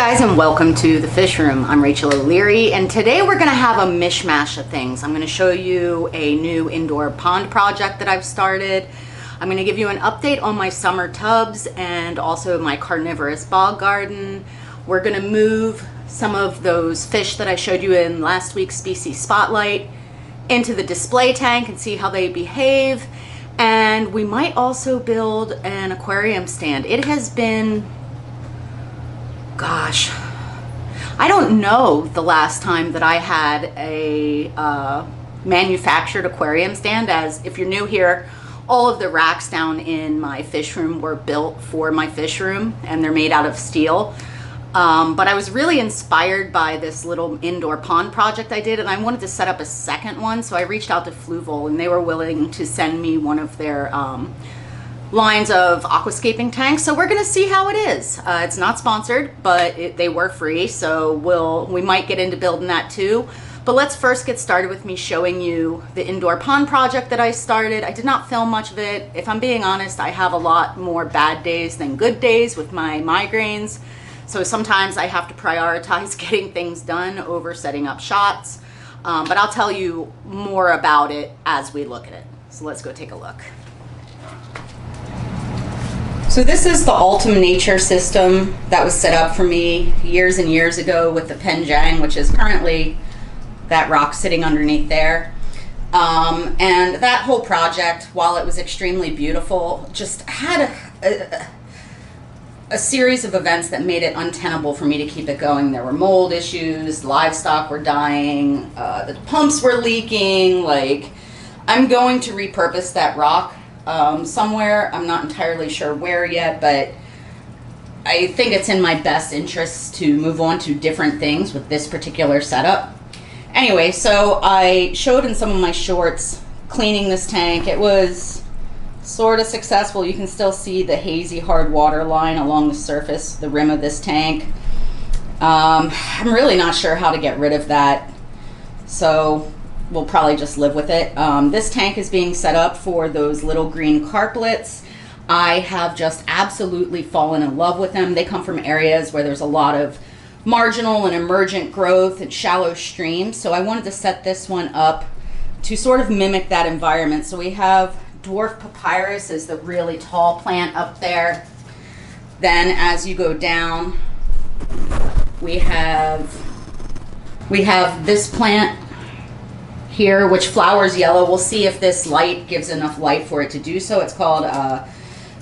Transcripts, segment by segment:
Guys, and welcome to the fish room. I'm Rachel O'Leary, and today we're going to have a mishmash of things. I'm going to show you a new indoor pond project that I've started. I'm going to give you an update on my summer tubs and also my carnivorous bog garden. We're going to move some of those fish that I showed you in last week's species spotlight into the display tank and see how they behave. And we might also build an aquarium stand. It has been, gosh, I don't know the last time that I had a manufactured aquarium stand. As if you're new here, all of the racks down in my fish room were built for my fish room and they're made out of steel. But I was really inspired by this little indoor pond project I did, and I wanted to set up a second one, so I reached out to Fluval and they were willing to send me one of their lines of aquascaping tanks. So we're gonna see how it is. It's not sponsored, but they were free, so we might get into building that too. But let's first get started with me showing you the indoor pond project that I started. I did not film much of it. If I'm being honest, I have a lot more bad days than good days with my migraines. So sometimes I have to prioritize getting things done over setting up shots. But I'll tell you more about it as we look at it. So let's go take a look. So this is the Ultim Nature system that was set up for me years and years ago with the Penjang, which is currently that rock sitting underneath there. And that whole project, while it was extremely beautiful, just had a series of events that made it untenable for me to keep it going. There were mold issues, livestock were dying, the pumps were leaking. Like, I'm going to repurpose that rock somewhere. I'm not entirely sure where yet, but I think it's in my best interest to move on to different things with this particular setup. Anyway, so I showed in some of my shorts cleaning this tank. It was sort of successful. You can still see the hazy hard water line along the surface, the rim of this tank. I'm really not sure how to get rid of that, so we'll probably just live with it. This tank is being set up for those little green carplets. I have just absolutely fallen in love with them. They come from areas where there's a lot of marginal and emergent growth and shallow streams, so I wanted to set this one up to sort of mimic that environment. So we have dwarf papyrus is the really tall plant up there. Then as you go down, we have this plant here, which flowers yellow. We'll see if this light gives enough light for it to do so. It's called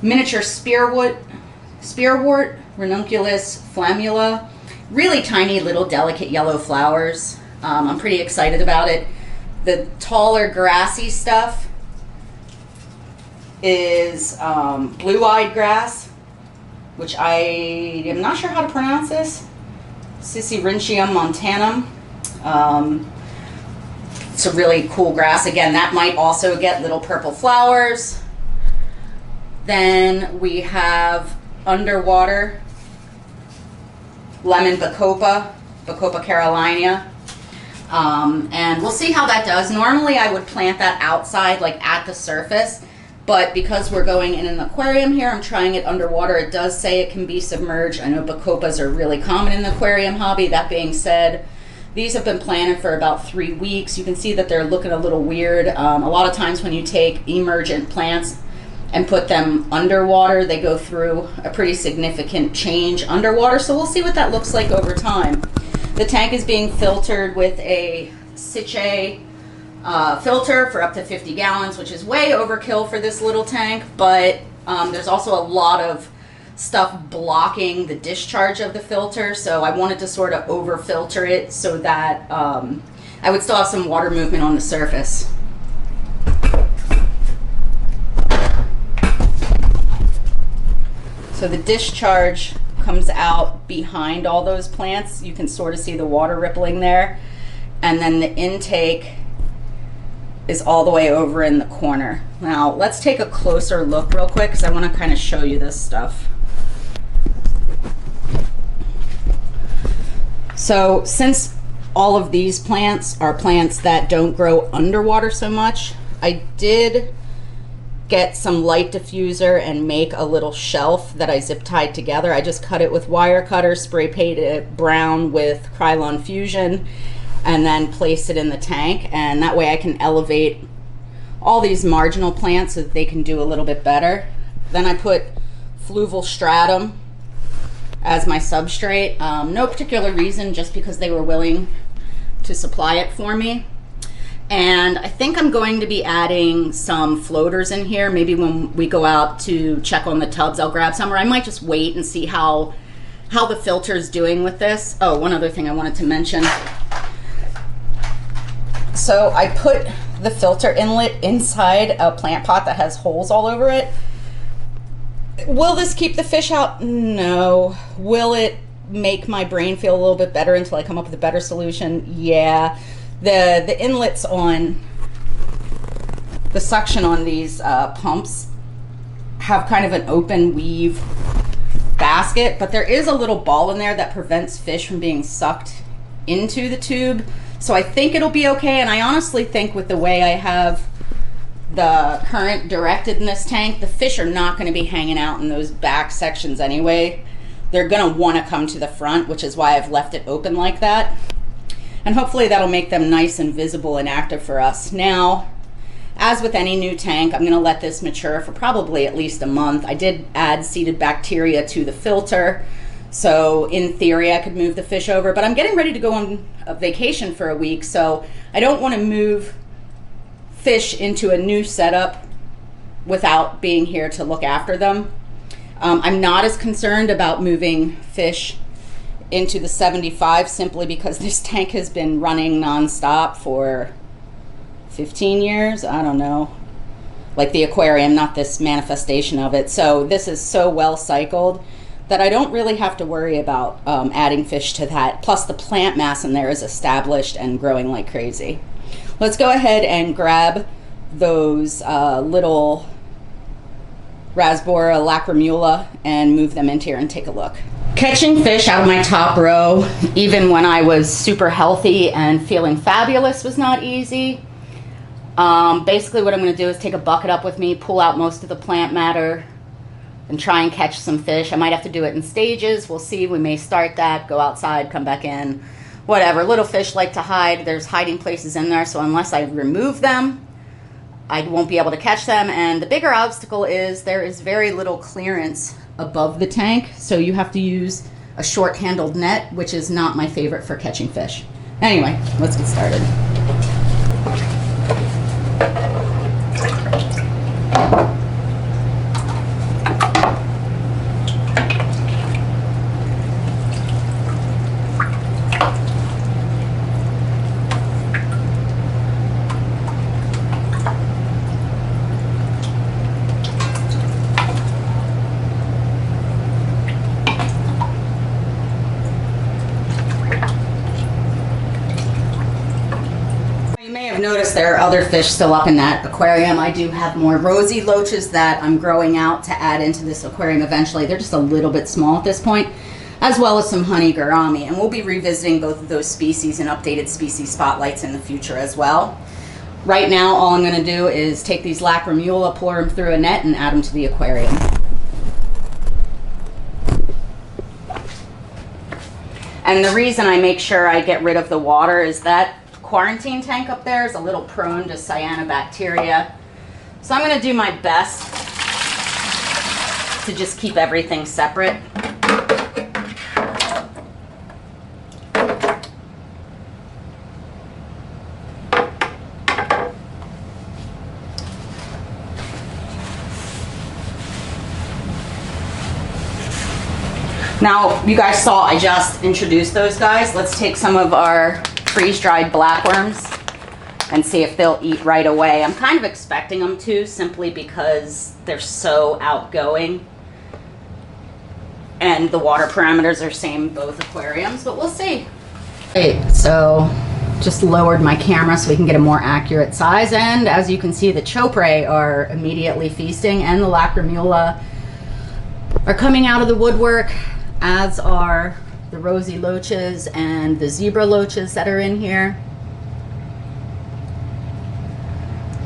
miniature spearwort, ranunculus flammula. Really tiny little delicate yellow flowers. I'm pretty excited about it. The taller grassy stuff is blue-eyed grass, which I am not sure how to pronounce this. Sisyrinchium montanum. It's a really cool grass. Again, that might also get little purple flowers. Then we have underwater lemon bacopa carolina. And we'll see how that does. Normally I would plant that outside, like at the surface, but because we're going in an aquarium here, I'm trying it underwater. It does say it can be submerged. I know bacopas are really common in the aquarium hobby. That being said, these have been planted for about 3 weeks. You can see that they're looking a little weird. A lot of times when you take emergent plants and put them underwater, they go through a pretty significant change underwater. So we'll see what that looks like over time. The tank is being filtered with a Sichet filter for up to 50 gallons, which is way overkill for this little tank, but there's also a lot of stuff blocking the discharge of the filter, so I wanted to sort of over filter it so that I would still have some water movement on the surface. So the discharge comes out behind all those plants. You can sort of see the water rippling there, and then the intake is all the way over in the corner. Now let's take a closer look real quick because I want to kind of show you this stuff. So since all of these plants are plants that don't grow underwater so much, I did get some light diffuser and make a little shelf that I zip tied together. I just cut it with wire cutter, spray painted it brown with Krylon Fusion, and then place it in the tank. And that way I can elevate all these marginal plants so that they can do a little bit better. Then I put fluval stratum as my substrate. No particular reason, just because they were willing to supply it for me. And I think I'm going to be adding some floaters in here. Maybe when we go out to check on the tubs, I'll grab some, or I might just wait and see how the filter is doing with this. Oh, one other thing I wanted to mention. So I put the filter inlet inside a plant pot that has holes all over it. Will this keep the fish out? No. Will it make my brain feel a little bit better until I come up with a better solution? Yeah. The inlets on the suction on these pumps have kind of an open weave basket, but there is a little ball in there that prevents fish from being sucked into the tube. So I think it'll be okay, and I honestly think with the way I have the current directed in this tank, the fish are not going to be hanging out in those back sections anyway. They're going to want to come to the front, which is why I've left it open like that. And hopefully that'll make them nice and visible and active for us. Now, as with any new tank, I'm going to let this mature for probably at least a month. I did add seeded bacteria to the filter, so in theory I could move the fish over, but I'm getting ready to go on a vacation for a week, so I don't want to move fish into a new setup without being here to look after them. I'm not as concerned about moving fish into the 75 simply because this tank has been running nonstop for 15 years. I don't know, like the aquarium, not this manifestation of it. So this is so well cycled that I don't really have to worry about adding fish to that. Plus the plant mass in there is established and growing like crazy. Let's go ahead and grab those little Rasbora lacrimula and move them into here and take a look. Catching fish out of my top row, even when I was super healthy and feeling fabulous, was not easy. Basically what I'm going to do is take a bucket up with me, pull out most of the plant matter, and try and catch some fish. I might have to do it in stages. We'll see. We may start that, go outside, come back in, whatever. Little fish like to hide. There's hiding places in there, so unless I remove them, I won't be able to catch them. And the bigger obstacle is there is very little clearance above the tank, so you have to use a short-handled net, which is not my favorite for catching fish. Anyway, let's get started. Notice there are other fish still up in that aquarium. I do have more rosy loaches that I'm growing out to add into this aquarium eventually. They're just a little bit small at this point, as well as some honey gourami, and we'll be revisiting both of those species and updated species spotlights in the future as well. Right now all I'm going to do is take these lacrimula, pour them through a net, and add them to the aquarium. And the reason I make sure I get rid of the water is that quarantine tank up there is a little prone to cyanobacteria. So I'm going to do my best to just keep everything separate. Now, you guys saw I just introduced those guys. Let's take some of our freeze-dried blackworms and see if they'll eat right away. I'm kind of expecting them to, simply because they're so outgoing and the water parameters are same both aquariums, but we'll see. Okay, so just lowered my camera so we can get a more accurate size, and as you can see, the chopre are immediately feasting and the lacrimula are coming out of the woodwork, as are the rosy loaches and the zebra loaches that are in here.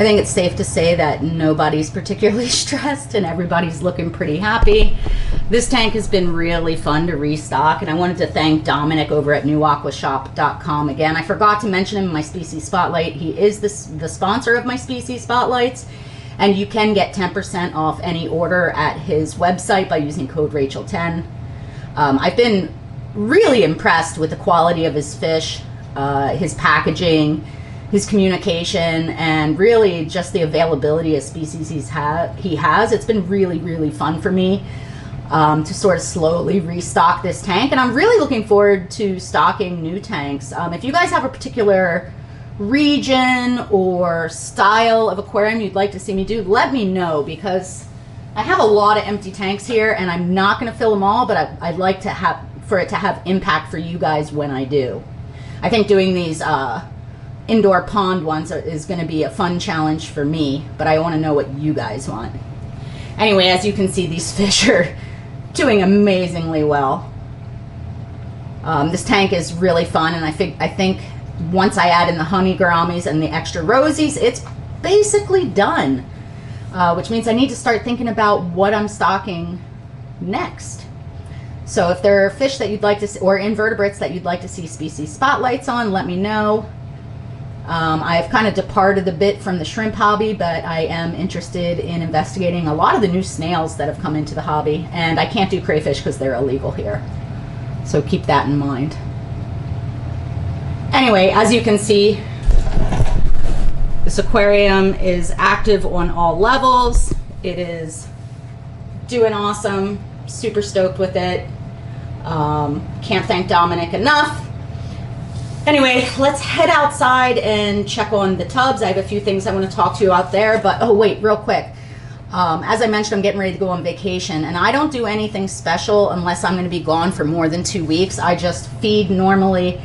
I think it's safe to say that nobody's particularly stressed and everybody's looking pretty happy. This tank has been really fun to restock, and I wanted to thank Dominic over at newaquashop.com again. I forgot to mention him in my Species Spotlight. He is the sponsor of my Species Spotlights, and you can get 10% off any order at his website by using code Rachel10. I've been really impressed with the quality of his fish, his packaging, his communication, and really just the availability of species he has. It's been really, really fun for me to sort of slowly restock this tank, and I'm really looking forward to stocking new tanks. If you guys have a particular region or style of aquarium you'd like to see me do, let me know, because I have a lot of empty tanks here and I'm not going to fill them all, but I'd like to have for it to have impact for you guys when I do. I think doing these indoor pond ones is going to be a fun challenge for me, but I want to know what you guys want. Anyway, as you can see, these fish are doing amazingly well. This tank is really fun, and I think once I add in the honey gouramis and the extra rosies, it's basically done, which means I need to start thinking about what I'm stocking next. So if there are fish that you'd like to see, or invertebrates that you'd like to see species spotlights on, let me know. I've kind of departed a bit from the shrimp hobby, but I am interested in investigating a lot of the new snails that have come into the hobby, and I can't do crayfish because they're illegal here. So keep that in mind. Anyway, as you can see, this aquarium is active on all levels. It is doing awesome. Super stoked with it. Can't thank Dominic enough. Anyway, let's head outside and check on the tubs. I have a few things I want to talk to you out there, but oh wait, real quick. As I mentioned, I'm getting ready to go on vacation, and I don't do anything special unless I'm going to be gone for more than 2 weeks. I just feed normally,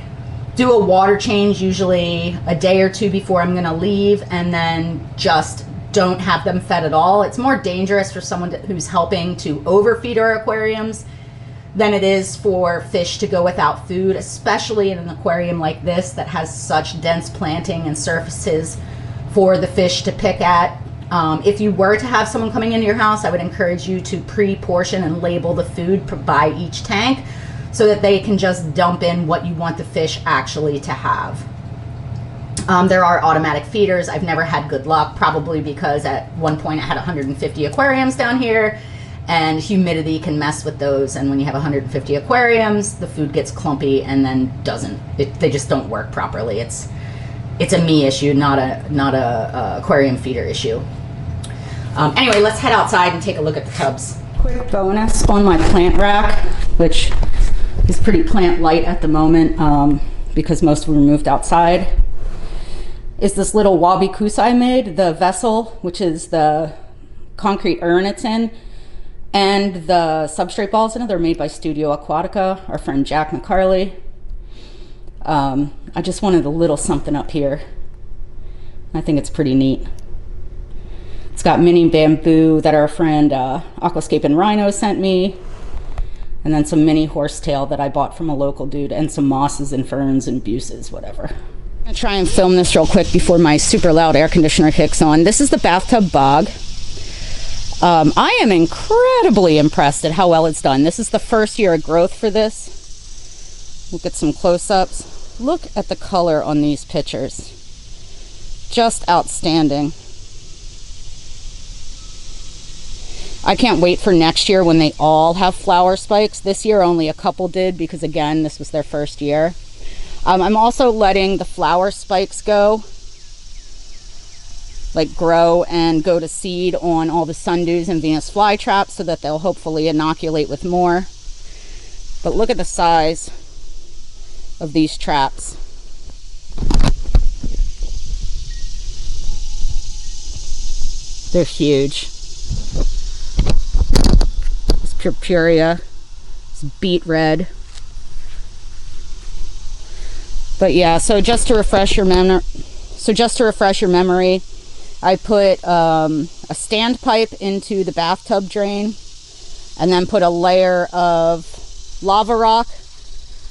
do a water change usually a day or two before I'm going to leave, and then just don't have them fed at all. It's more dangerous for someone who's helping to overfeed our aquariums than it is for fish to go without food, especially in an aquarium like this that has such dense planting and surfaces for the fish to pick at. If you were to have someone coming into your house, I would encourage you to pre-portion and label the food by each tank so that they can just dump in what you want the fish actually to have. There are automatic feeders. I've never had good luck, probably because at one point I had 150 aquariums down here, and humidity can mess with those, and when you have 150 aquariums, the food gets clumpy and then they just don't work properly. It's a me issue, not a aquarium feeder issue. Anyway, let's head outside and take a look at the tubs. Quick bonus on my plant rack, which is pretty plant light at the moment because most of them moved outside, is this little wabi kusa I made, the vessel, which is the concrete urn it's in, and the substrate balls in it. They're made by Studio Aquatica, our friend Jack McCarley. I just wanted a little something up here. I think it's pretty neat. It's got mini bamboo that our friend Aquascape and Rhino sent me, and then some mini horsetail that I bought from a local dude, and some mosses and ferns and buces, whatever. I'm gonna try and film this real quick before my super loud air conditioner kicks on. This is the bathtub bog. I am incredibly impressed at how well it's done. This is the first year of growth for this. We'll get some close-ups. Look at the color on these pictures. Just outstanding. I can't wait for next year when they all have flower spikes. This year only a couple did because, again, this was their first year. I'm also letting the flower spikes go, like grow and go to seed on all the sundews and Venus flytraps so that they'll hopefully inoculate with more. But look at the size of these traps. They're huge. This purpurea, this beet red. But yeah, so just to refresh your memory, I put a standpipe into the bathtub drain and then put a layer of lava rock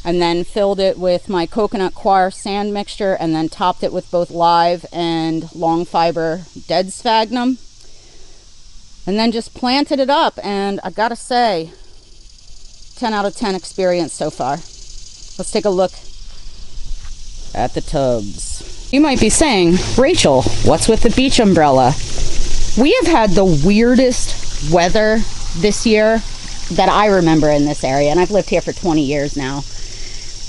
and then filled it with my coconut coir sand mixture, and then topped it with both live and long fiber dead sphagnum, and then just planted it up. And I gotta say, 10 out of 10 experience so far. Let's take a look at the tubs. You might be saying, Rachel, what's with the beach umbrella? We have had the weirdest weather this year that I remember in this area, and I've lived here for 20 years now.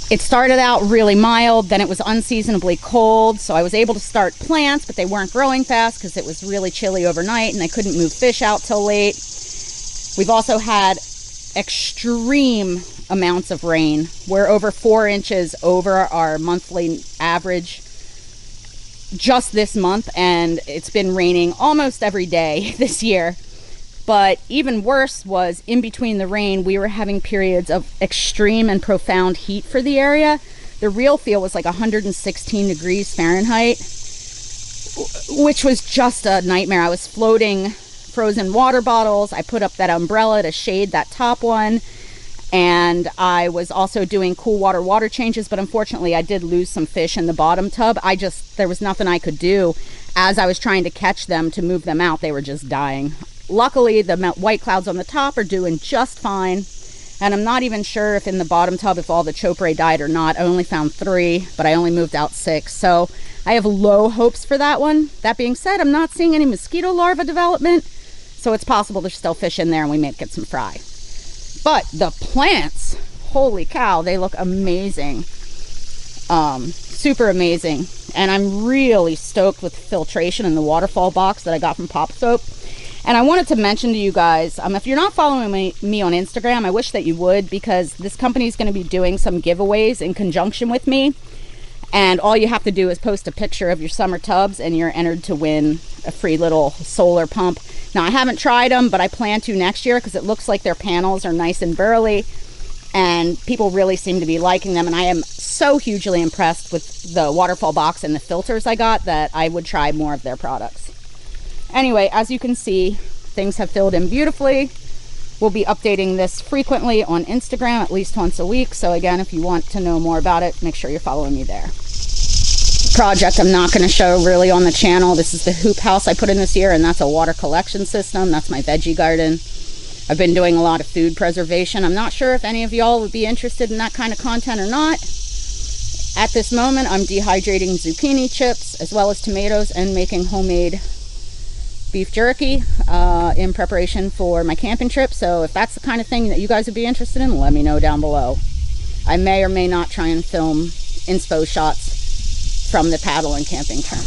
It started out really mild, then it was unseasonably cold, so I was able to start plants, but they weren't growing fast because it was really chilly overnight and I couldn't move fish out till late. We've also had extreme amounts of rain. We're over 4 inches over our monthly average just this month, and it's been raining almost every day this year. But even worse was, in between the rain, we were having periods of extreme and profound heat for the area. The real feel was like 116 degrees Fahrenheit, which was just a nightmare. I was floating frozen water bottles. I put up that umbrella to shade that top one. And I was also doing cool water changes, but unfortunately I did lose some fish in the bottom tub. There was nothing I could do as I was trying to catch them to move them out. They were just dying. Luckily, the white clouds on the top are doing just fine. And I'm not even sure if in the bottom tub, if all the chopre died or not. I only found 3, but I only moved out 6. So I have low hopes for that one. That being said, I'm not seeing any mosquito larva development. So it's possible there's still fish in there and we may get some fry. But the plants, holy cow, they look amazing. Super amazing. And I'm really stoked with filtration in the waterfall box that I got from Pop Soap. And I wanted to mention to you guys, if you're not following me on Instagram, I wish that you would, because this company is going to be doing some giveaways in conjunction with me. And all you have to do is post a picture of your summer tubs and you're entered to win a free little solar pump. Now, I haven't tried them, but I plan to next year because it looks like their panels are nice and burly and people really seem to be liking them. And I am so hugely impressed with the waterfall box and the filters I got that I would try more of their products. Anyway, as you can see, things have filled in beautifully. We'll be updating this frequently on Instagram, at least once a week. So again, if you want to know more about it, make sure you're following me there. Project I'm not going to show really on the channel. This is the hoop house I put in this year, and that's a water collection system. That's my veggie garden. I've been doing a lot of food preservation. I'm not sure if any of y'all would be interested in that kind of content or not. At this moment, I'm dehydrating zucchini chips as well as tomatoes and making homemade beef jerky in preparation for my camping trip. So if that's the kind of thing that you guys would be interested in, let me know down below. I may or may not try and film inspo shots from the paddle and camping trip.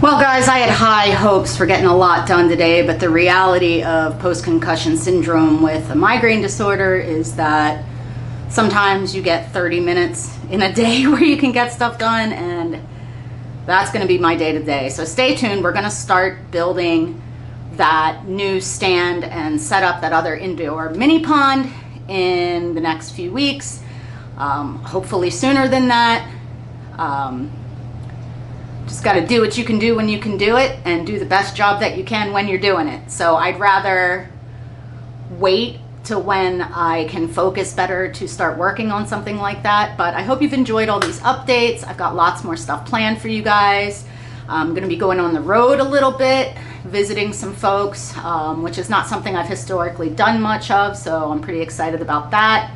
Well guys, I had high hopes for getting a lot done today, but the reality of post-concussion syndrome with a migraine disorder is that sometimes you get 30 minutes in a day where you can get stuff done, and that's going to be my day-to-day. So stay tuned. We're going to start building that new stand and set up that other indoor mini pond in the next few weeks. Hopefully sooner than that. Just got to do what you can do when you can do it and do the best job that you can when you're doing it. So I'd rather wait to when I can focus better to start working on something like that. But I hope you've enjoyed all these updates. I've got lots more stuff planned for you guys. I'm going to be going on the road a little bit, visiting some folks, which is not something I've historically done much of, so I'm pretty excited about that.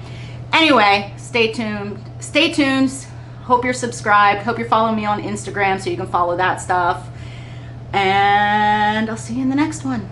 Anyway, stay tuned. Stay tuned. Hope you're subscribed. Hope you're following me on Instagram so you can follow that stuff. And I'll see you in the next one.